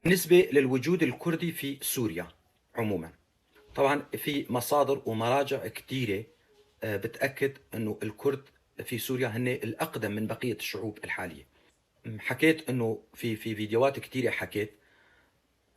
بالنسبة للوجود الكردي في سوريا عموما، طبعا في مصادر ومراجع كثيرة بتأكد أنه الكرد في سوريا هن الأقدم من بقية الشعوب الحالية. حكيت أنه في فيديوهات كثيرة حكيت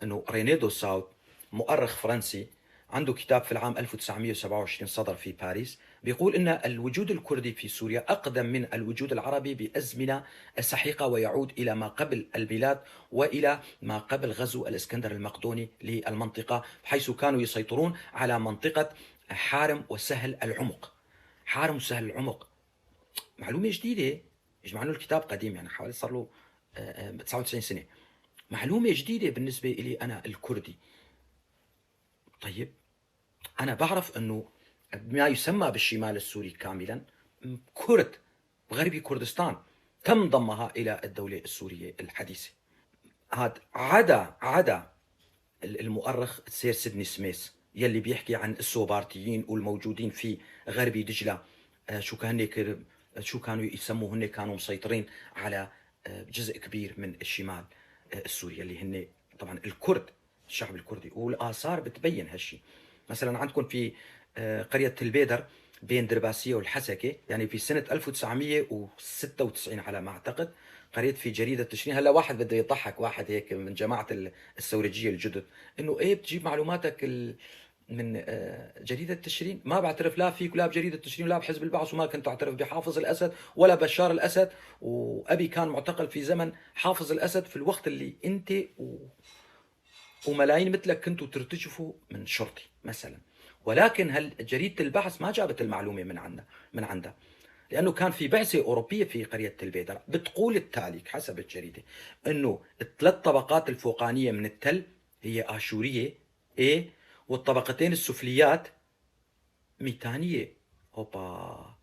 أنه ريني دو ساوت مؤرخ فرنسي عنده كتاب في العام 1927 صدر في باريس، بيقول أن الوجود الكردي في سوريا أقدم من الوجود العربي بأزمنة سحيقة، ويعود إلى ما قبل البلاد وإلى ما قبل غزو الإسكندر المقدوني للمنطقة، حيث كانوا يسيطرون على منطقة حارم وسهل العمق. حارم وسهل العمق معلومة جديدة، مع أنه الكتاب قديم، يعني حوالي صار له 99 سنة. معلومة جديدة بالنسبة لي أنا الكردي. طيب أنا بعرف أنه ما يسمى بالشمال السوري كاملا كرد، غربي كردستان، تم ضمها إلى الدولة السورية الحديثة. هذا عدا المؤرخ سير سيدني سميث يلي بيحكي عن السوبارتيين والموجودين في غربي دجلة، شو كانوا يسموا، هن كانوا مسيطرين على جزء كبير من الشمال السوري اللي هن طبعا الكرد، الشعب الكردي، والآثار بتبين هالشيء. مثلا عندكم في قرية البيدر بين درباسية والحسكة، يعني في سنة 1996 على ما أعتقد، قريت في جريدة تشرين. هلا واحد بده يضحك، واحد هيك من جماعة السورجية الجدد، انه ايه بتجيب معلوماتك من جريدة تشرين؟ ما بعترف لا فيك ولا بجريدة تشرين ولا بحزب البعث، وما كنت اعترف بحافظ الاسد ولا بشار الاسد، وابي كان معتقل في زمن حافظ الاسد في الوقت اللي انت وملايين مثلك كنتوا ترتجفوا من شرطي مثلا. ولكن هل جريدة البحث ما جابت المعلومة من عندها، لأنه كان في بعثة أوروبية في قرية البيدر بتقول التالي حسب الجريدة، أنه الثلاث طبقات الفوقانية من التل هي آشورية A، والطبقتين السفليات ميتانية. هوبا،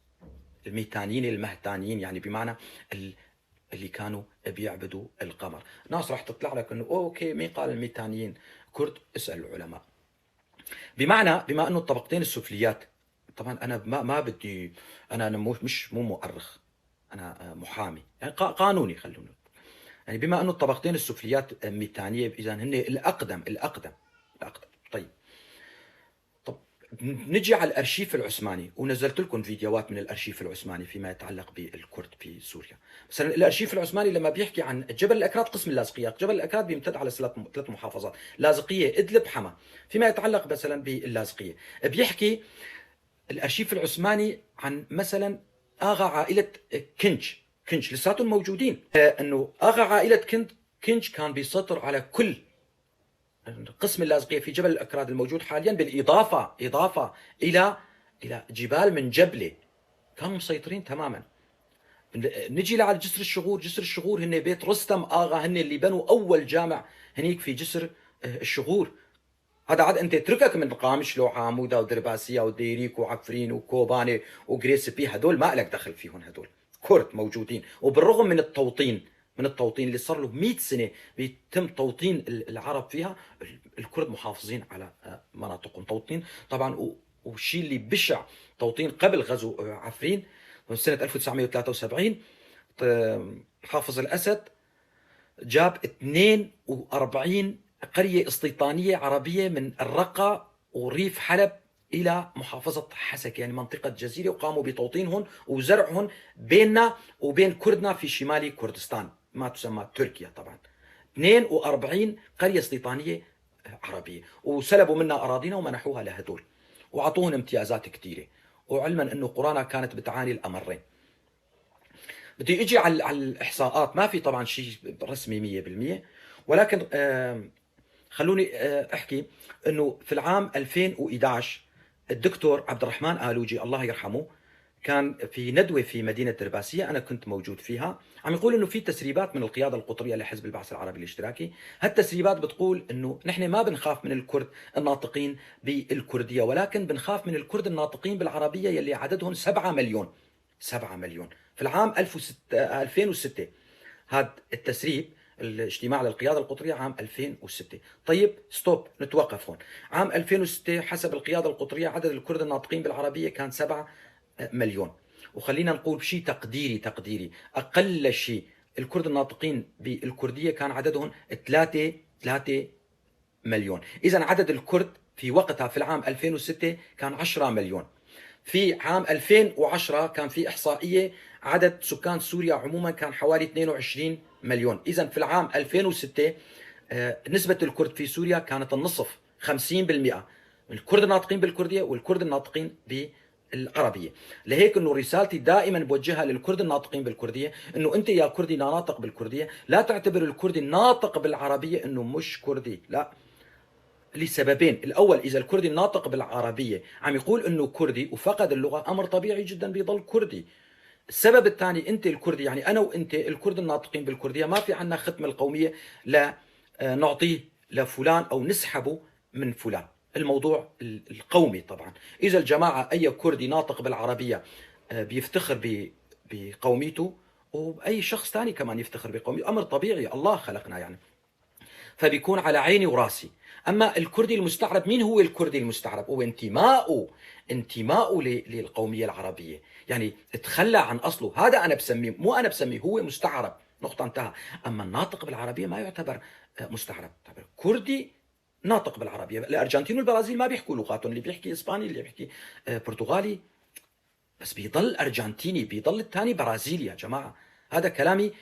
الميتانيين المهتانيين، يعني بمعنى اللي كانوا بيعبدوا القمر. ناس راح تطلع لك انه اوكي مين قال الميتانيين كرد؟ اسال العلماء. بما انه الطبقتين السفليات، طبعا انا ما بدي، انا مو مؤرخ، انا محامي يعني قانوني خلونا، يعني بما انه الطبقتين السفليات ميتانيه، اذا هن الاقدم. طيب نجي على الارشيف العثماني، ونزلت لكم فيديوهات من الارشيف العثماني فيما يتعلق بالكرد في سوريا. مثلا الارشيف العثماني لما بيحكي عن جبل الاكراد قسم اللاذقيات، جبل الاكراد بيمتد على ثلاث محافظات، لاذقيه، ادلب، حما. فيما يتعلق مثلا باللاذقيه بيحكي الارشيف العثماني عن مثلا اغا عائله كنج لساتهم موجودين، انه اغا عائله كنج كان بيسيطر على كل قسم اللاذقيه في جبل الاكراد الموجود حاليا، بالاضافه الى جبال من جبله، كانوا مسيطرين تماما. نجي على جسر الشغور هن بيت رستم اغا، هن اللي بنوا اول جامع هنيك في جسر الشغور. هذا عاد انت اتركك من قامشلو وحاموده ودرباسيه وديريك وعفرين وكوباني وجريسبي، هدول ما لك دخل فيهم، هدول كرد موجودين. وبالرغم من التوطين اللي صار له 100 سنه بيتم توطين العرب فيها، الكرد محافظين على مناطقهم. توطين طبعا، والشيء اللي بشع توطين قبل غزو عفرين سنه 1973، حافظ الاسد جاب 42 قرية استيطانية عربية من الرقة وريف حلب إلى محافظة حسك، يعني منطقة جزيرة، وقاموا بتوطينهم وزرعهم بيننا وبين كردنا في شمال كردستان، ما تسمى تركيا طبعا. 42 قرية استيطانية عربية، وسلبوا منا أراضينا ومنحوها لهدول، وعطوهم امتيازات كثيرة، وعلما أنه قرانا كانت بتعاني الأمرين. بدي اجي على الاحصاءات، ما في طبعا شيء رسمي 100%، ولكن خلوني احكي انه في العام 2011 الدكتور عبد الرحمن آلوجي الله يرحمه كان في ندوه في مدينه درباسيه، انا كنت موجود فيها، عم يقول انه في تسريبات من القياده القطريه لحزب البعث العربي الاشتراكي. هالتسريبات بتقول انه نحن ما بنخاف من الكرد الناطقين بالكرديه، ولكن بنخاف من الكرد الناطقين بالعربيه يلي عددهم 7 مليون. 7 مليون في العام 2006. هذا التسريب الاجتماع للقيادة القطرية عام 2006. طيب ستوب، نتوقف هون. عام 2006 حسب القيادة القطرية عدد الكرد الناطقين بالعربية كان 7 مليون. وخلينا نقول بشيء تقديري أقل شيء الكرد الناطقين بالكردية كان عددهم 3 3 مليون. إذا عدد الكرد في وقتها في العام 2006 كان 10 مليون. في عام 2010 كان في إحصائية عدد سكان سوريا عموما كان حوالي 22 مليون. إذا في العام 2006 نسبة الكرد في سوريا كانت النصف، 50%، الكرد الناطقين بالكردية والكرد الناطقين بالعربية. لهيك انه رسالتي دائما بوجهها للكرد الناطقين بالكردية، انه انت يا كردي لا ناطق بالكردية لا تعتبر الكردي الناطق بالعربية انه مش كردي، لا، لسببين. الاول، اذا الكردي الناطق بالعربية عم يقول انه كردي وفقد اللغة، امر طبيعي جدا بيضل كردي. السبب الثاني، انت الكردي، يعني انا وانت الكرد الناطقين بالكردية ما في عنا ختم القومية لا نعطيه لفلان او نسحبه من فلان. الموضوع القومي طبعا. اذا الجماعة اي كردي ناطق بالعربية بيفتخر بقوميته، واي شخص ثاني كمان يفتخر بقوميته، امر طبيعي، الله خلقنا يعني، فبيكون على عيني وراسي. اما الكردي المستعرب، مين هو الكردي المستعرب؟ هو انتماؤه للقوميه العربيه، يعني تخلى عن اصله. هذا انا بسميه، مو انا بسميه، هو مستعرب، نقطه، انتهى. اما الناطق بالعربيه ما يعتبر مستعرب، يعتبر كردي ناطق بالعربيه. الارجنتين والبرازيل ما بيحكوا لغاتهم، اللي بيحكي اسباني، اللي بيحكي برتغالي، بس بيضل ارجنتيني، بيضل الثاني برازيلي يا جماعه. هذا كلامي،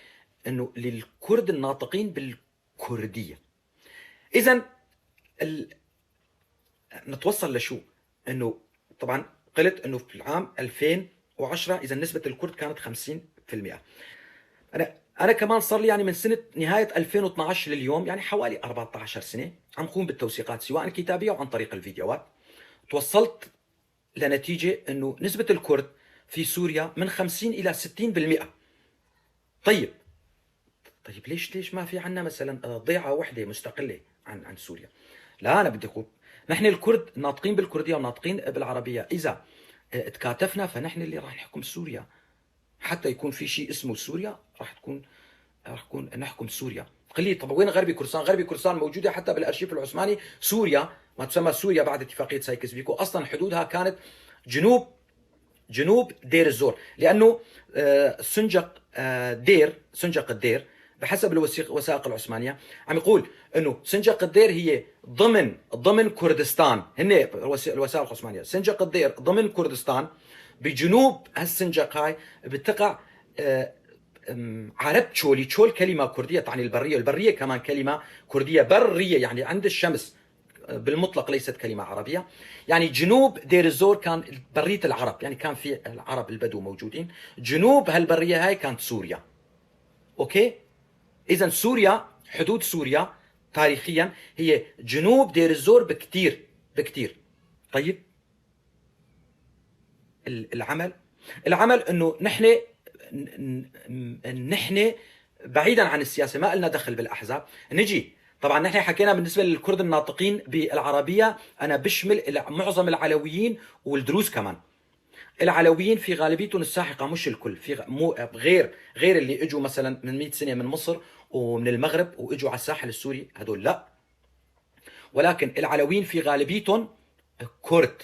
انه للكرد الناطقين بالكرديه. اذا نتوصل لشو؟ انه طبعا قلت انه في العام 2010 اذا نسبه الكرد كانت 50%. انا كمان صار لي يعني من سنه نهايه 2012 لليوم يعني حوالي 14 سنه عم قوم بالتوثيقات سواء كتابيه وعن طريق الفيديوهات. توصلت لنتيجه انه نسبه الكرد في سوريا من 50 الى 60%. طيب ليش ما في عنا مثلا ضيعه وحده مستقله عن سوريا؟ لا، انا بدي اقول نحن الكرد ناطقين بالكرديه وناطقين بالعربيه، اذا تكاتفنا فنحن اللي راح نحكم سوريا. حتى يكون في شيء اسمه سوريا، راح نكون نحكم سوريا. قل لي طب وين غربي كردستان؟ غربي كردستان موجوده حتى بالارشيف العثماني. سوريا ما تسمى سوريا بعد اتفاقيه سايكس بيكو، اصلا حدودها كانت جنوب دير الزور، لانه سنجق الدير بحسب الوثائق العثمانيه عم يقول انه سنجق الدير هي ضمن كردستان. هن الوثائق العثمانيه سنجق الدير ضمن كردستان. بجنوب هالسنجق هاي بتقع عرب تشولي. تشول كلمه كرديه تعني البريه كمان كلمه كرديه، بريه يعني عند الشمس بالمطلق، ليست كلمة عربية. يعني جنوب دير الزور كان برية العرب، يعني كان في العرب البدو موجودين. جنوب هالبرية هاي كانت سوريا. اوكي، اذا سوريا، حدود سوريا تاريخيا هي جنوب دير الزور بكتير. طيب العمل انه نحن بعيدا عن السياسة، ما لنا دخل بالاحزاب. نجي طبعا نحن حكينا بالنسبه للكرد الناطقين بالعربيه، انا بشمل معظم العلويين والدروز كمان. العلويين في غالبيتهم الساحقه، مش الكل، في مو غير اللي اجوا مثلا من 100 سنه من مصر ومن المغرب واجوا على الساحل السوري، هذول لا. ولكن العلويين في غالبيتهم كرد.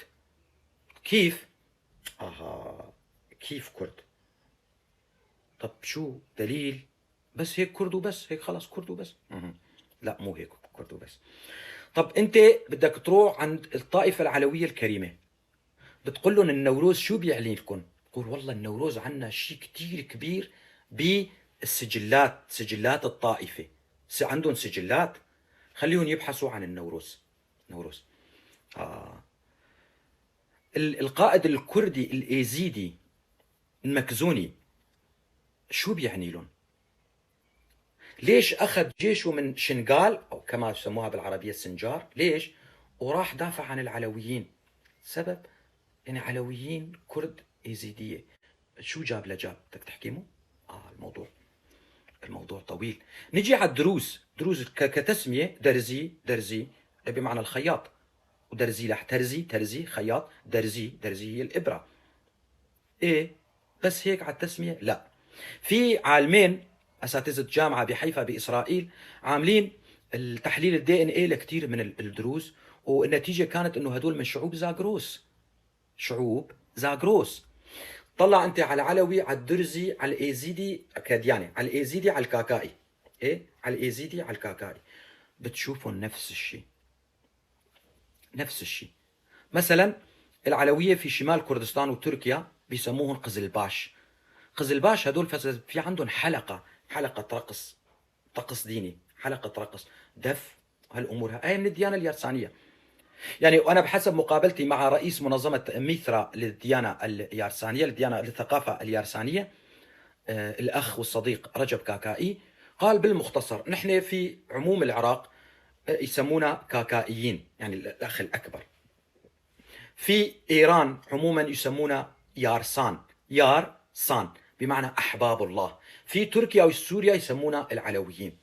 كيف؟ كيف كرد؟ طب شو دليل؟ بس هيك كرد وبس، هيك خلاص كرد وبس؟ لا، مو هيك كرد وبس. طب انت بدك تروح عند الطائفه العلويه الكريمه، بتقول لهم النوروز شو بيعني لكم؟ بقول والله النوروز عندنا شيء كثير كبير بالسجلات، سجلات الطائفه، عندهم سجلات. خليهم يبحثوا عن النوروز. القائد الكردي الايزيدي المكزوني شو بيعني لهم؟ ليش أخذ جيشه من شنغال أو كما يسموها بالعربية السنجار؟ ليش؟ وراح دافع عن العلويين. سبب؟ يعني علويين كرد يزيدية. شو جاب لجاب؟ بدك تحكي مو؟ الموضوع طويل. نجي على الدروز كتسمية، درزي بمعنى الخياط، ودرزي ترزي خياط، درزي هي الإبرة. إيه بس هيك على التسمية؟ لا. في عالمين اساتذه جامعه بحيفا باسرائيل عاملين التحليل الدي ان اي لكثير من الدروز، والنتيجه كانت انه هدول من شعوب زاغروس. طلع انت على العلوي، على الدرزي، على الايزيدي كديانه، على الايزيدي، على الكاكائي. ايه، على الايزيدي، على الكاكائي. بتشوفهم نفس الشيء، نفس الشيء. مثلا العلوية في شمال كردستان وتركيا بيسموهم قزلباش. قزلباش هدول في عندهم حلقة رقص، طقس ديني، حلقة رقص، دف، هالأمور هاي من الديانة اليارسانية. يعني وأنا بحسب مقابلتي مع رئيس منظمة ميثرا للديانة اليارسانية، للثقافة اليارسانية، الأخ والصديق رجب كاكائي، قال بالمختصر نحن في عموم العراق يسمونا كاكائيين، يعني الأخ الأكبر. في إيران عموما يسمونا يارسان، يار سان بمعنى أحباب الله. في تركيا وسوريا يسمونا العلويين.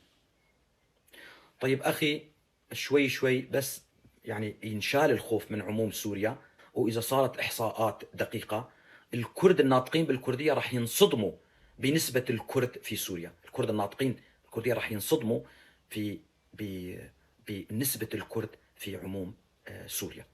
طيب أخي، شوي شوي بس يعني ينشال الخوف من عموم سوريا، وإذا صارت إحصاءات دقيقة الكرد الناطقين بالكردية راح ينصدموا بنسبة الكرد في سوريا. الكرد الناطقين بالكردية راح ينصدموا في بنسبة الكرد في عموم سوريا.